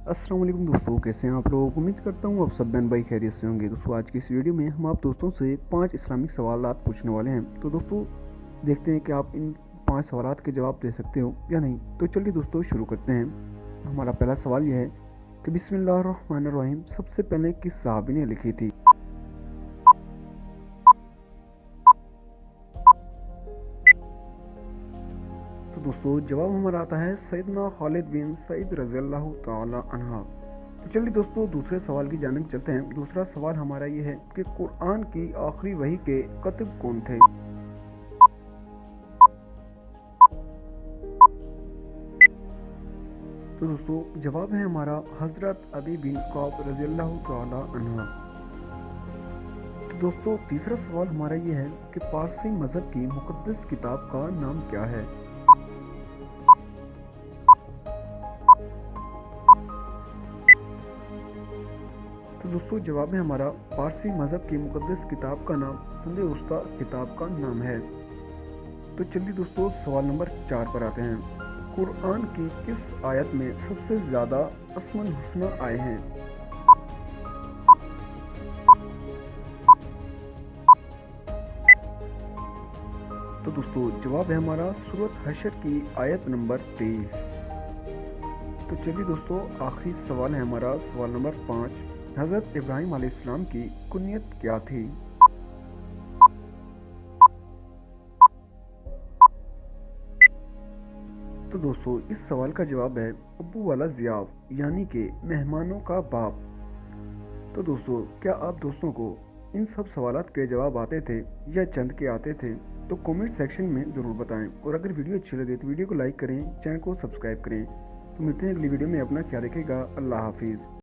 अस्सलाम वालेकुम दोस्तों, कैसे हैं आप लोग। उम्मीद करता हूँ आप सब बहन भाई खैरियत से होंगे। दोस्तों आज की इस वीडियो में हम आप दोस्तों से 5 इस्लामिक सवालात पूछने वाले हैं। तो दोस्तों देखते हैं कि आप इन 5 सवालात के जवाब दे सकते हो या नहीं। तो चलिए दोस्तों शुरू करते हैं। हमारा पहला सवाल यह है कि बिस्मिल्लाहिर्रहमानिर्रहीम सबसे पहले किस सहाबी ने लिखी थी। तो दोस्तों जवाब हमारा आता है सैयदना खालिद बिन सईद रज़ियल्लाहु ताला अन्हा। तो चलिए दोस्तों दूसरे सवाल की जानिब चलते हैं। दूसरा सवाल हमारा ये है कि कुरान की आखिरी वही के कतब कौन थे। तो दोस्तों जवाब है हमारा हजरत अबी बिन कौब रज़ियल्लाहु ताला अन्हा। तो दोस्तों तीसरा सवाल हमारा ये है कि पारसी मजहब की मुकद्दस किताब का नाम क्या है। तो दोस्तों जवाब है हमारा पारसी मजहब की मुकद्दस किताब का नाम सुंदे उस्ता किताब का नाम है। तो चलिए दोस्तों सवाल नंबर 4 पर आते हैं। कुरान की किस आयत में सबसे ज़्यादा अस्मन हुस्ना आए हैं। तो दोस्तों जवाब है हमारा सूरत हशर की आयत नंबर 23। तो चलिए दोस्तों आखिरी सवाल है हमारा सवाल नंबर 5। हज़रत इब्राहीम अलैहिस्सलाम की कुनियत क्या थी। तो दोस्तों इस सवाल का जवाब है अब्बू वाला ज़ियाफ यानी कि मेहमानों का बाप। तो दोस्तों क्या आप दोस्तों को इन सब सवालात के जवाब आते थे या चंद के आते थे। तो कमेंट सेक्शन में ज़रूर बताएं। और अगर वीडियो अच्छी लगे तो वीडियो को लाइक करें, चैनल को सब्सक्राइब करें। तो मिलते हैं अगली वीडियो में। अपना ख्याल रखिएगा। अल्लाह हाफिज़।